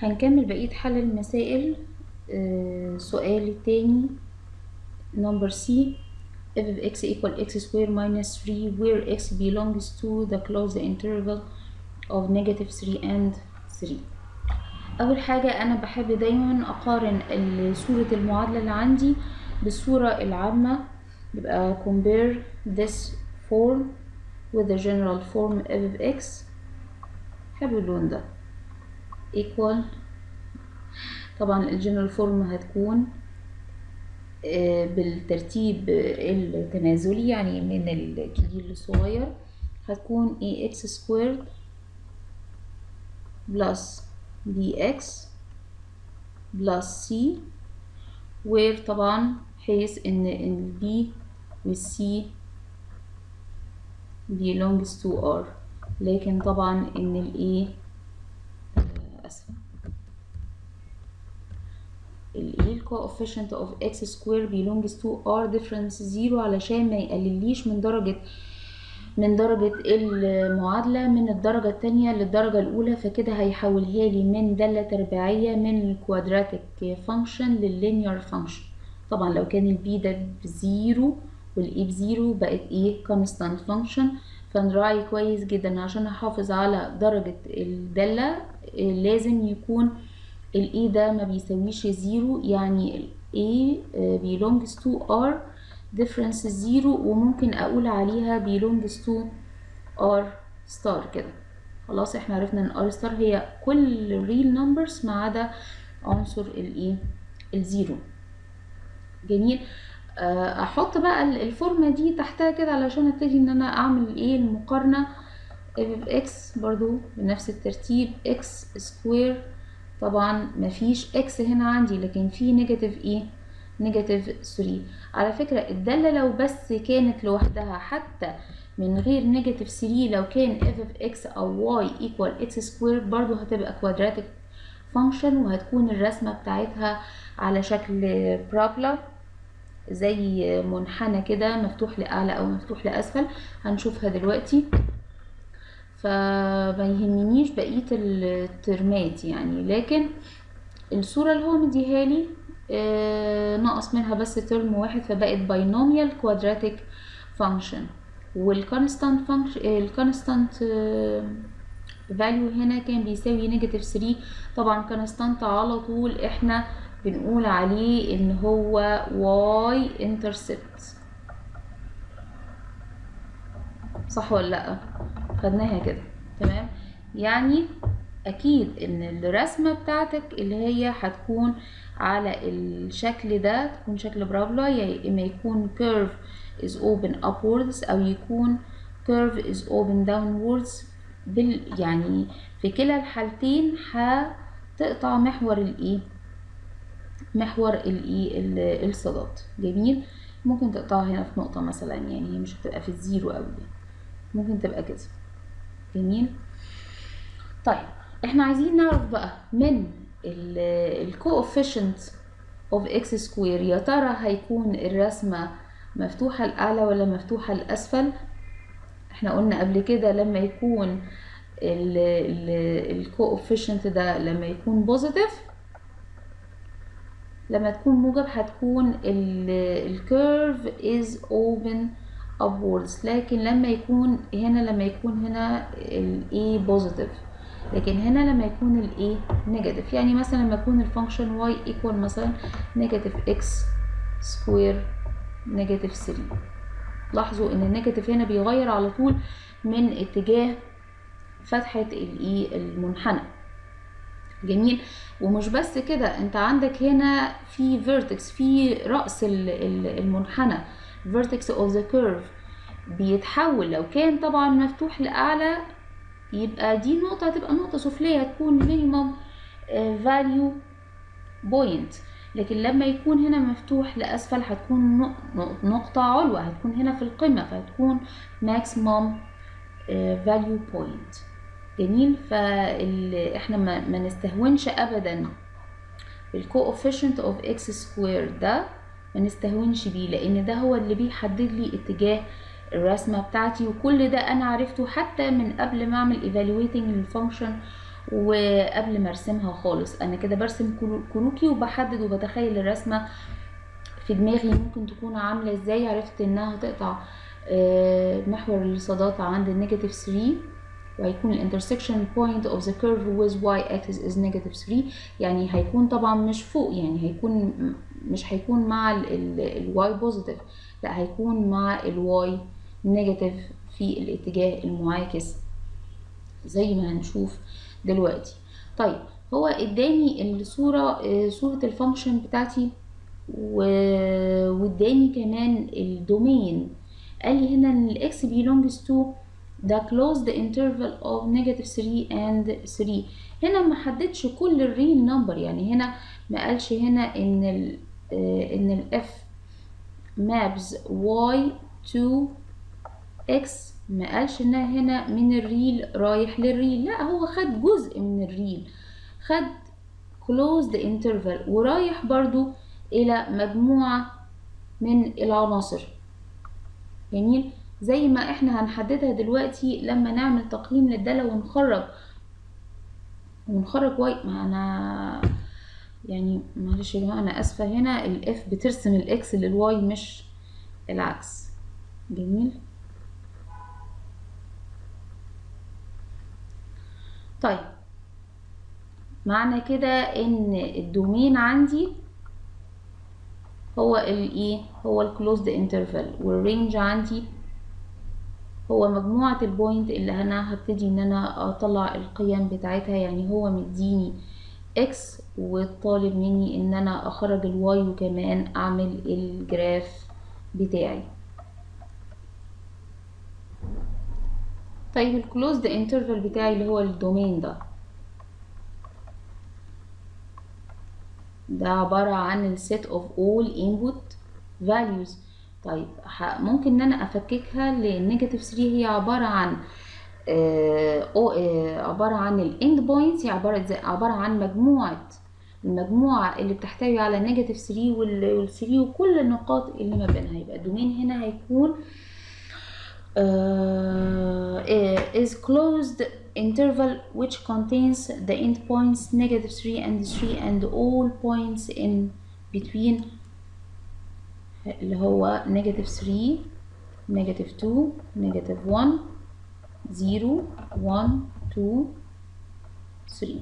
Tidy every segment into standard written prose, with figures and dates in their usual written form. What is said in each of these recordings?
هنكمل بقية حل المسائل. سؤال التاني number C. If x equal x square minus 3 where x belongs to the closed interval of -3 and 3. أول حاجة أنا بحب دايما أقارن صورة المعادلة اللي عندي بالصورة العامة، يبقى compare this form with the general form f of x. حلو اللون ده. equal طبعا الجنرال فورم هتكون بالترتيب التنازلي، يعني من الكبير للصغير، هتكون ax squared plus bx plus c where طبعا حيث ان ال b وال c belongs to r، لكن طبعا ان ال a ال coefficient of x square belongs to r difference 0 علشان ما يقلليش من درجة المعادلة من الدرجة التانية للدرجة الأولى، فكده هيحولها لي من دالة تربيعية من الكوادراتيك فانكشن لللينير فانكشن. طبعا لو كان البي ده بزيرو والاي بزيرو بقت ايه كونستانت فانكشن، فنراعي كويس جدا عشان احافظ على درجة الدالة لازم يكون ال A ده ما بيساويش زيرو، يعني ال A belongs to R difference زيرو، وممكن أقول عليها belongs to R star كده. خلاص احنا عرفنا ان R star هي كل real numbers ما عدا عنصر ال A الزيرو. جميل. أحط بقى الفورمة دي تحتها كده علشان ابتدي ان انا اعمل ايه المقارنة. f of x برضو بنفس الترتيب x square، طبعا مفيش x هنا عندي لكن في نيجاتيف ايه نيجاتيف 3. على فكرة الدالة لو بس كانت لوحدها حتى من غير نيجاتيف 3، لو كان f of x او y equal x square برضو هتبقى كوادراتيك فانكشن، وهتكون الرسمة بتاعتها على شكل بارابولا زي منحنى كده مفتوح لأعلى أو مفتوح لأسفل، هنشوفها دلوقتي. فما يهمنيش بقية الترمات يعني، لكن الصورة اللي هو مديها لي ناقص منها بس ترم واحد فبقت باينوميال كوادراتيك فانكشن، والكونستانت فانكشن الكونستانت فاليو هنا كان بيساوي نيجاتيف 3. طبعا كونستانت على طول احنا بنقول عليه ان هو y intercept، صح ولا لا؟ خدناها كده تمام. يعني اكيد ان الرسمه بتاعتك اللي هي هتكون على الشكل ده تكون شكل بارابولا، يا اما يكون curve is open upwards او يكون curve is open downwards. يعني في كلا الحالتين هتقطع محور الايه الصادات. جميل. ممكن تقطعها هنا في نقطه مثلا، يعني هي مش هتبقى في الزيرو قوي، ممكن تبقى كده. جميل. طيب احنا عايزين نعرف بقى من الكوفيشنت اوف اكس سكوير، يا ترى هيكون الرسمه مفتوحه لاعلى ولا مفتوحه لاسفل. احنا قلنا قبل كده لما يكون الكوفيشنت ده لما يكون بوزيتيف، لما تكون موجب هتكون الكيرف از اوبن upwards، لكن لما يكون هنا ال A positive، لكن هنا لما يكون ال A negative، يعني مثلا لما يكون الفانكشن y equal مثلا negative x square negative 3. لاحظوا ان النيجاتيف هنا بيغير على طول من اتجاه فتحة المنحنى. جميل. ومش بس كده، انت عندك هنا في vertex في رأس المنحنى vertex of the curve بيتحول، لو كان طبعا مفتوح لأعلى يبقى دي نقطة هتبقى نقطة سفلية، هتكون minimum value point، لكن لما يكون هنا مفتوح لأسفل هتكون نقطة علوى، هتكون هنا في القمة فهتكون maximum value point. جميل. فاحنا ما نستهونش ابدا بالكوفيشنت اوف اكس سكوير ده، ما نستهونش بيه، لان ده هو اللي بيحدد لي اتجاه الرسمه بتاعتي، وكل ده انا عرفته حتى من قبل ما اعمل evaluating للفانكشن وقبل ما ارسمها خالص انا كده برسم كروكي وبحدد وبتخيل الرسمة في دماغي ممكن تكون عاملة ازاي. عرفت انها هتقطع محور الصادات عند النيجاتيف 3 وهيكون الانترسكشن بوينت اوف ذا كيرف with y axis is negative 3. يعني هيكون طبعا مش فوق، يعني هيكون مش هيكون مع ال y positive، لا هيكون مع ال y negative في الاتجاه المعاكس زي ما هنشوف دلوقتي. طيب هو اداني الصورة صورة الفانكشن بتاعتي واداني كمان الدومين. قال لي هنا ان الاكس belongs to the closed interval of negative 3 and 3. هنا ما حددش كل الريل نمبر، يعني هنا ما قالش هنا ان الاف maps y to x، ما قالش انها هنا من الريل رايح للريل، لا هو خد جزء من الريل، خد closed interval ورايح برضو الى مجموعة من العناصر. جميل، زي ما احنا هنحددها دلوقتي لما نعمل تقييم للدالة ونخرج واي. ما انا يعني معلش يا جماعة انا اسفة، هنا الاف بترسم الاكس للواي مش العكس. جميل. طيب معنى كده ان الدومين عندي هو الايه، هو الكلوزد انترفال، والرينج عندي هو مجموعة البوينت اللي انا هبتدي ان انا اطلع القيم بتاعتها. يعني هو مديني اكس وطالب مني ان انا اخرج الواي وكمان اعمل الجراف بتاعي. طيب الكلوزد انترفال بتاعي اللي هو الدومين ده عبارة عن السيت of all input values. طيب ممكن ان انا افككها لنيجاتيف 3. هي عبارة عن عبارة عن الاند بوينتس، هي عبارة عن المجموعة اللي بتحتوي على نيجاتيف 3 وال3 وكل النقاط اللي ما بينها. يبقى الدومين هنا هيكون is closed interval which contains the endpoints negative 3 and 3 and all points in between، اللي هو negative 3 negative 2 negative 1 0 1 2 3.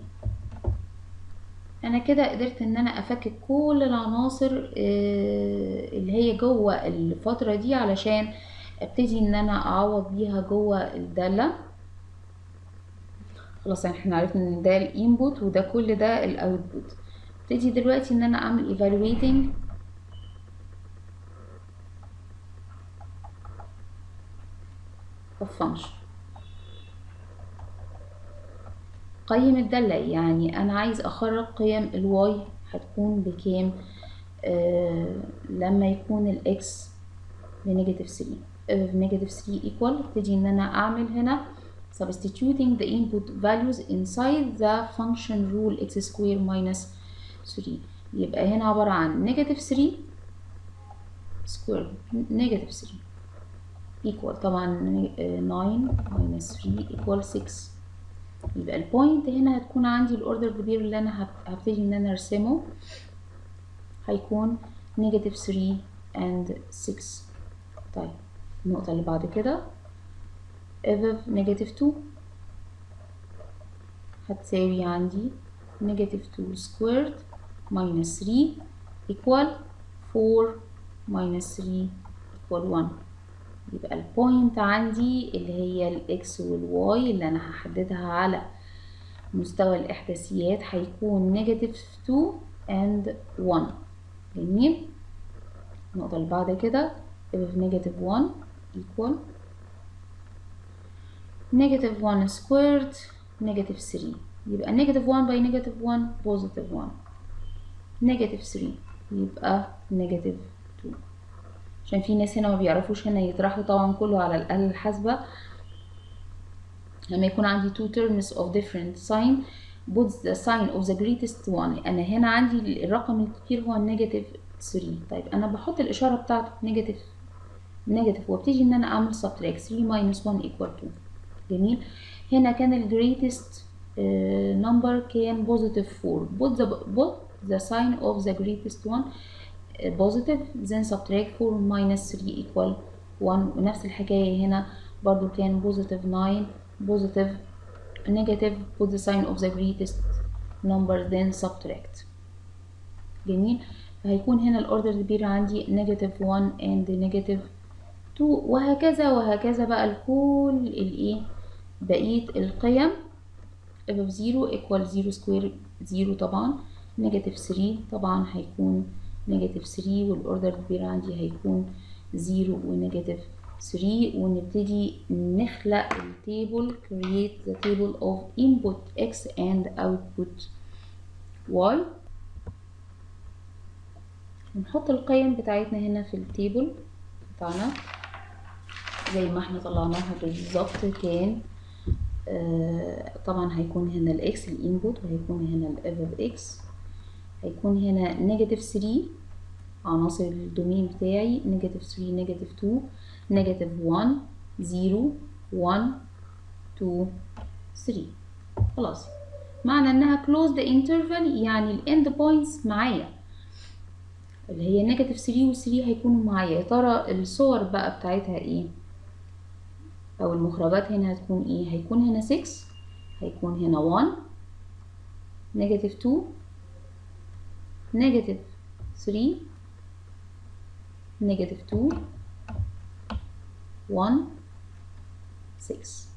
انا كده قدرت ان انا افكك كل العناصر اللي هي جوه الفترة دي علشان ابتدي ان انا اعوض بيها جوه الدالة. خلاص احنا عرفنا ان ده الانبوت وده كل ده الاوتبوت. ابتدي دلوقتي ان انا اعمل evaluating of function. قيم الدالة، يعني انا عايز اخرج قيم الواي هتكون بكام لما يكون الاكس بنيجاتيف 3. نيجاتيف 3 equal، ابتدي ان انا اعمل هنا substituting the input values inside the function rule x square minus 3. يبقى هنا عبارة عن نيجاتيف 3 square نيجاتيف 3 equal طبعا 9 minus 3 equal 6. يبقى البوينت هنا هتكون عندي الاوردر بير اللي انا هبتدي ان انا ارسمه هيكون نيجاتيف 3 and 6. طيب النقطة اللي بعد كده if نيجاتيف 2 هتساوي عندي نيجاتيف 2 squared minus 3 equal 4 minus 3 equal 1. يبقى البوينت عندي اللي هي الاكس والواي اللي انا هحددها على مستوى الاحداثيات هيكون نيجاتيف 2 and 1. جميل. النقطة اللي بعد كده if نيجاتيف 1 equal نيجاتيف 1 squared نيجاتيف 3. يبقى نيجاتيف 1 by نيجاتيف 1 بوزيتيف 1. نيجاتيف 3 يبقى نيجاتيف 2. عشان في ناس هنا ما بيعرفوش هنا يطرحوا طبعا كله على الآلة الحاسبة. لما يكون عندي two terms of different sign puts the sign of the greatest one. أنا هنا عندي الرقم الكبير هو النيجاتيف 3. طيب أنا بحط الإشارة بتاعته نيجاتيف وابتدي إن أنا أعمل subtract 3 minus 1 equal 2. جميل. هنا كان ال greatest number كان positive 4. put the sign of the greatest one positive, then subtract 4 minus 3 equal 1. ونفس الحكاية هنا برضو كان positive 9 positive negative, put the sign of the greatest number then subtract. جميل. فهيكون هنا الاوردر كبير عندي negative 1 and negative 2 وهكذا وهكذا بقى لكل الايه بقية القيم. f of 0 equal 0 square 0 طبعا، negative 3 طبعا هيكون negative 3 والاوردر الكبير عندي هيكون 0 ونيجاتيف 3. ونبتدي نخلق التيبل create the table of input x and output y. ونحط القيم بتاعتنا هنا في التيبل بتاعنا زي ما احنا طلعناها بالظبط. كان طبعا هيكون هنا الاكس الانبوت، وهيكون هنا الاف اوف اكس، هيكون هنا نيجاتيف 3 عناصر الدومين بتاعي، نيجاتيف 3 نيجاتيف 2 نيجاتيف 1 0 1 2 3. خلاص معنى انها closed interval يعني الاند بوينتس معايا اللي هي نيجاتيف 3 و 3 هيكونوا معايا. يا ترى الصور بقى بتاعتها ايه او المخرجات هنا هتكون ايه؟ هيكون هنا 6، هيكون هنا 1 نيجاتيف 2 نيجاتيف 3 نيجاتيف 2 1 6.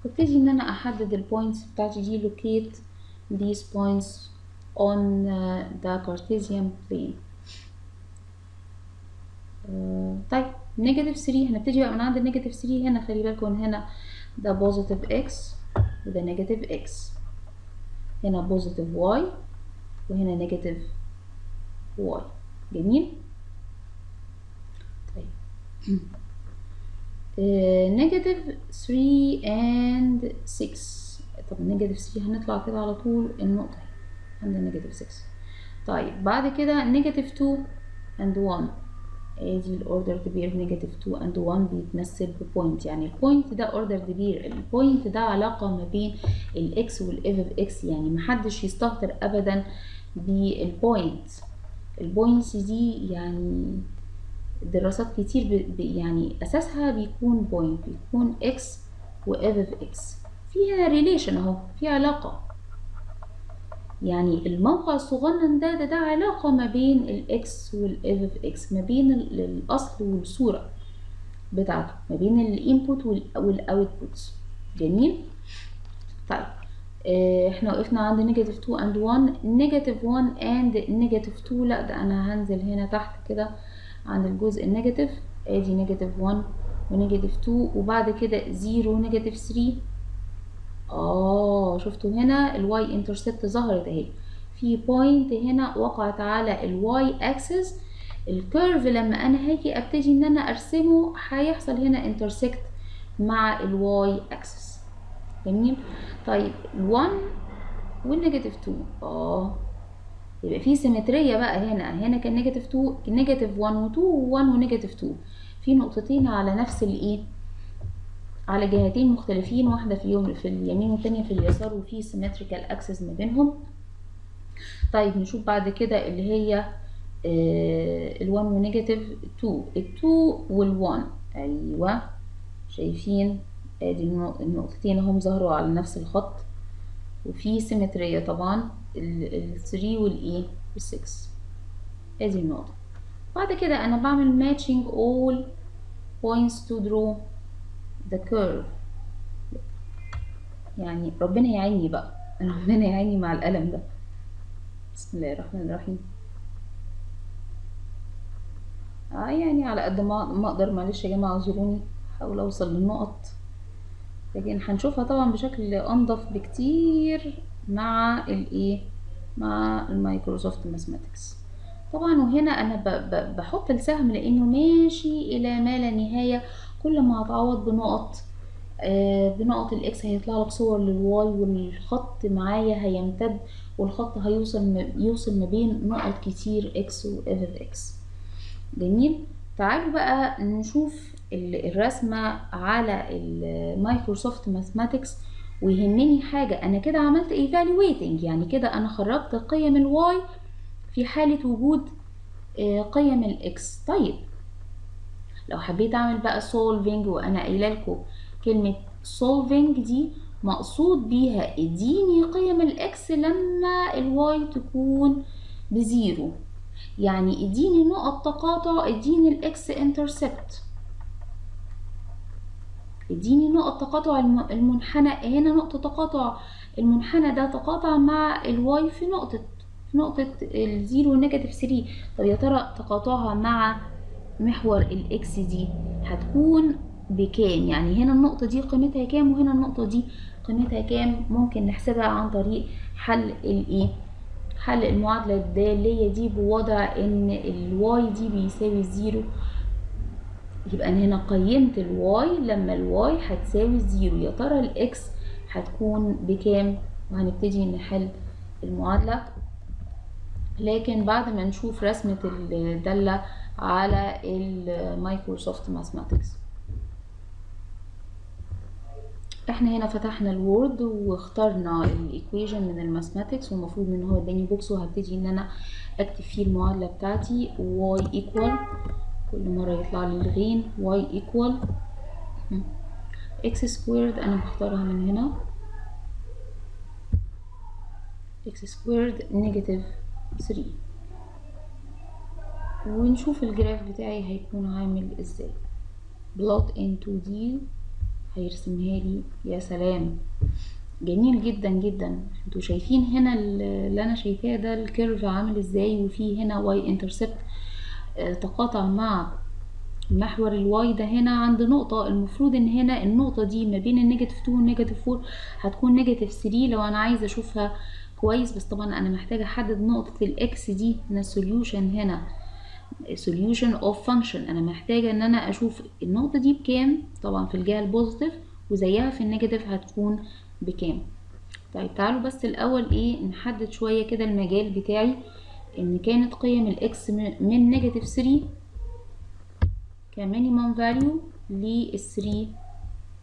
وابتدي ان انا احدد البوينتس بتاعتي دي locate these points on the Cartesian plane. طيب نيجاتيف 3 هنبتدي بقى من عند النيجاتيف 3 هنا. خلي بالكم هنا ده بوزيتيف اكس وده نيجاتيف اكس، هنا بوزيتيف واي وهنا نيجاتيف واي. جميل. طيب نيجاتيف 3 and 6. طب نيجاتيف 3 هنطلع كده على طول النقطة عند نيجاتيف 6. طيب بعد كده نيجاتيف 2 and 1. ادي الاوردر كبير نيجاتيف 2 and 1 بيتمثل ببوينت، يعني البوينت ده اوردر كبير. البوينت ده علاقة ما بين الاكس والاف اوف اكس، يعني محدش يستهتر ابدا بالبوينت. البوينتس دي يعني دراسات كتير يعني اساسها بيكون بوينت، بيكون اكس واف اوف اكس فيها ريليشن اهو، في علاقة. يعني الموقع الصغنن ده علاقة ما بين الاكس والاف اوف اكس، ما بين الاصل والصورة بتاعته، ما بين الانبوت والاوتبوت. جميل. طيب احنا وقفنا عند نيجاتيف 2 and 1. نيجاتيف 1 and نيجاتيف 2 لا ده انا هنزل هنا تحت كده عند الجزء النيجاتيف. ادي نيجاتيف 1 ونيجاتيف 2 وبعد كده 0 نيجاتيف 3. شفتوا هنا الواي انترسبت ظهرت اهي، في بوينت هنا وقعت على الواي اكسس. الكيرف لما انا هاجي ابتدي ان انا ارسمه هيحصل هنا انترسكت مع الواي اكسس. جميل. طيب ال1 والنيجاتيف 2 يبقى في سيمتريه بقى. هنا كان نيجاتيف 2 نيجاتيف 1 و2 و1 ونيجاتيف 2 في نقطتين على نفس الايه، على جهتين مختلفين، واحده في اليمين والتانيه في اليسار، وفي سيمتريكال اكسس ما بينهم. طيب نشوف بعد كده اللي هي ال1 ونيجاتيف 2 ال2 وال1. ايوه شايفين ادي النقطتين هم ظهروا على نفس الخط وفي سيمترية طبعا ال3 والايه وال6. ادي النقطة. بعد كده انا بعمل matching all points to draw the curve. يعني ربنا يعيني بقى، ربنا يعيني مع القلم ده. بسم الله الرحمن الرحيم. يعني على قد ما اقدر، معلش يا جماعة اعذروني، احاول اوصل للنقط، لكن هنشوفها طبعا بشكل انضف بكتير مع الايه، مع المايكروسوفت ماثماتكس طبعا. وهنا انا بحط السهم لانه ماشي الى ما لا نهايه. كل ما هتعوض بنقط الاكس هيطلع لك صور للواي، والخط معايا هيمتد والخط يوصل ما بين نقط كتير اكس واف اوف اكس. جميل. تعالوا بقى نشوف الرسمة على المايكروسوفت ماثماتكس ويهمني حاجة، انا كده عملت evaluating، يعني كده انا خرجت قيم الواي في حالة وجود قيم الاكس. طيب لو حبيت اعمل بقى solving، وانا قايله لكم كلمة solving دي مقصود بيها اديني قيم الاكس لما الواي تكون بزيرو، يعني اديني نقط تقاطع، اديني الاكس انترسبت، اديني نقط تقاطع المنحنى. هنا نقطة تقاطع المنحنى ده تقاطع مع الواي في نقطة الزيرو نيجاتيف 3. طب يا ترى تقاطعها مع محور الاكس دي هتكون بكام؟ يعني هنا النقطة دي قيمتها كام وهنا النقطة دي قيمتها كام؟ ممكن نحسبها عن طريق حل حل المعادلة الدالية دي بوضع ان الواي دي بيساوي 0. يبقى أنا هنا قيمت الواي لما الواي هتساوي 0، يا ترى الاكس هتكون بكام؟ وهنبتدي نحل المعادلة، لكن بعد ما نشوف رسمة الدالة على المايكروسوفت ماثماتكس. احنا هنا فتحنا الوورد واخترنا الايكويشن من الماثماتكس، والمفروض ان هو اداني بوكس، وهبتدي ان انا اكتب فيه المعادلة بتاعتي. y equal، كل مرة يطلع لي الغين، y equal x squared، انا بختارها من هنا x squared negative 3، ونشوف الجراف بتاعي هيكون عامل ازاي. plot in 2D هيرسمها لي. يا سلام، جميل جدا جدا. انتوا شايفين هنا اللي انا شايفاه ده الكيرف عامل ازاي، وفي هنا y intercept تقاطع مع محور الواي ده هنا عند نقطة. المفروض ان هنا النقطة دي ما بين النيجاتيف 2 والنيجاتيف 4 هتكون نيجاتيف 3 لو انا عايزة اشوفها كويس، بس طبعا انا محتاجة احدد نقطة الاكس دي من السوليوشن. هنا solution of function انا محتاجة ان انا اشوف النقطة دي بكام، طبعا في الجهة البوزيتيف، وزيها في النيجاتيف هتكون بكام. طيب تعالوا بس الاول نحدد شوية كده المجال بتاعي. ان كانت قيم الاكس من نيجاتيف 3 كمينيمم فاليو ل 3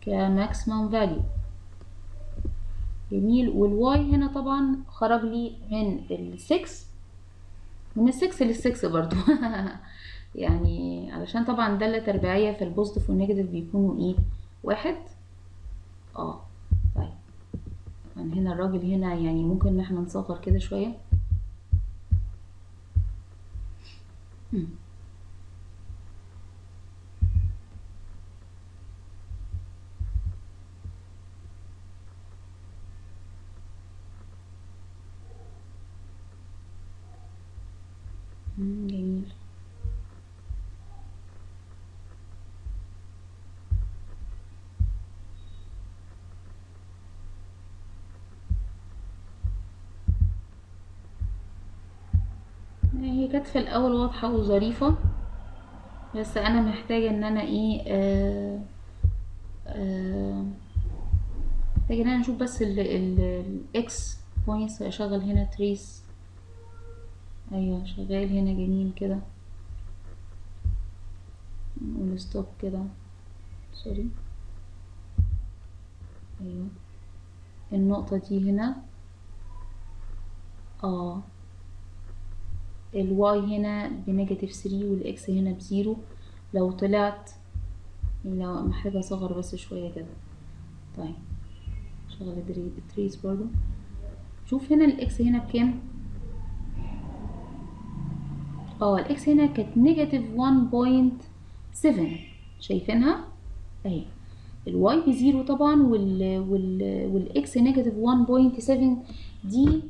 كماكسيمم فاليو. جميل. والواي هنا طبعا خرج لي من ال6 لل6 برضو يعني علشان طبعا دالة تربيعية، فالبوزيتيف والنيجاتيف بيكونوا واحد. طيب يعني هنا الراجل هنا يعني ممكن ان احنا نصغر كده شوية. جميل. هي كانت في الاول واضحة وظريفة، بس انا محتاجة ان انا محتاجة ان انا نشوف بس الاكس بوينتس. اشغل هنا تريس، ايوه شغال هنا جميل كده. نقول ستوب كده، سوري. ايوه النقطة دي هنا الواي هنا بنيجاتيف 3 والاكس هنا بزيرو. لو طلعت لو محتاجة اصغر بس شوية كده. طيب شغل التريس برضو. شوف هنا الاكس هنا بكام. الاكس هنا كانت نيجاتيف 1.7، شايفينها اهي. الواي بزيرو طبعا، والاكس نيجاتيف 1.7 دي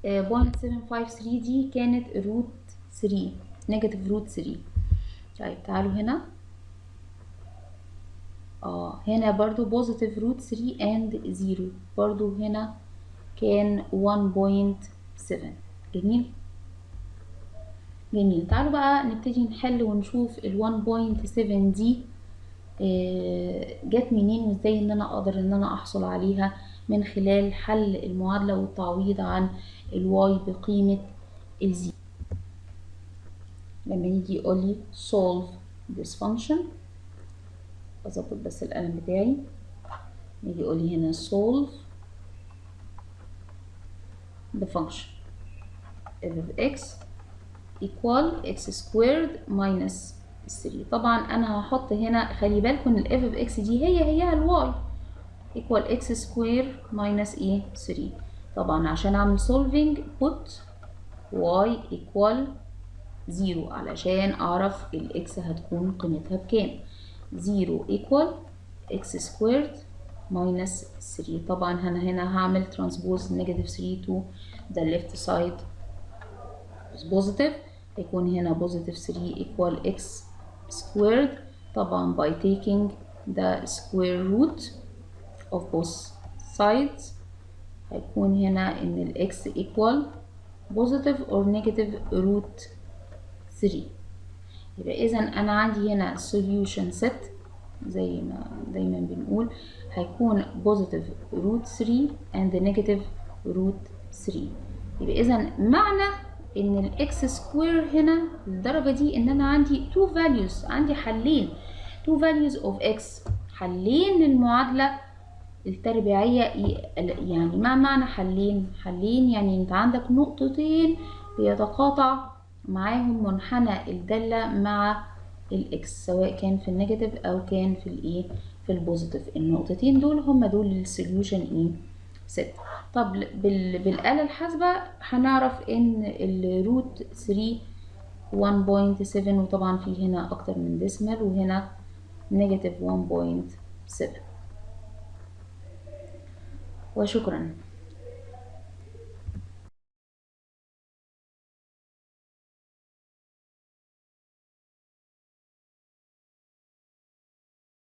0.753 دي كانت روت 3، نيجاتيف روت 3. طيب تعالوا هنا هنا برضو بوزيتيف روت 3 اند 0، برضو هنا كان 1.7. جميل جميل. تعالوا بقى نبتدي نحل ونشوف ال 1.7 دي جت منين، وازاي ان انا اقدر ان انا احصل عليها من خلال حل المعادلة والتعويض عن الواي بقيمة الزي. لما يجي يقول لي solve this function، اظبط بس القلم بتاعي. يجي يقول لي هنا solve the function f of x equal x squared minus 3. طبعا انا هحط هنا، خلي بالكم ال f of x دي هي ال y equal x squared minus 3. طبعا عشان اعمل solving put y equal 0 علشان اعرف ال x هتكون قيمتها بكام. 0 equal x squared minus 3. طبعا أنا هنا هعمل transpose negative 3 to the left side is positive. هيكون هنا positive 3 equal x squared. طبعا by taking the square root of both sides هيكون هنا إن ال x equal positive or negative root 3. يبقى إذا أنا عندي هنا solution set زي ما دايما بنقول هيكون positive root 3 and negative root 3. يبقى إذا معنى إن ال x square هنا الدرجة دي إن أنا عندي two values، عندي حلين two values of x، حلين للمعادلة التربيعية. يعني ما معنى حلين؟ حلين يعني أنت عندك نقطتين بيتقاطع معاهم منحنى الدالة مع الاكس، سواء كان في النيجاتيف او كان في الايه في البوزيتيف. النقطتين دول هم دول السوليوشن ست. طب بالآلة الحاسبة هنعرف ان الروت 3 1.7، وطبعا في هنا اكتر من ديسمال وهنا نيجاتيف 1.7. وشكرا.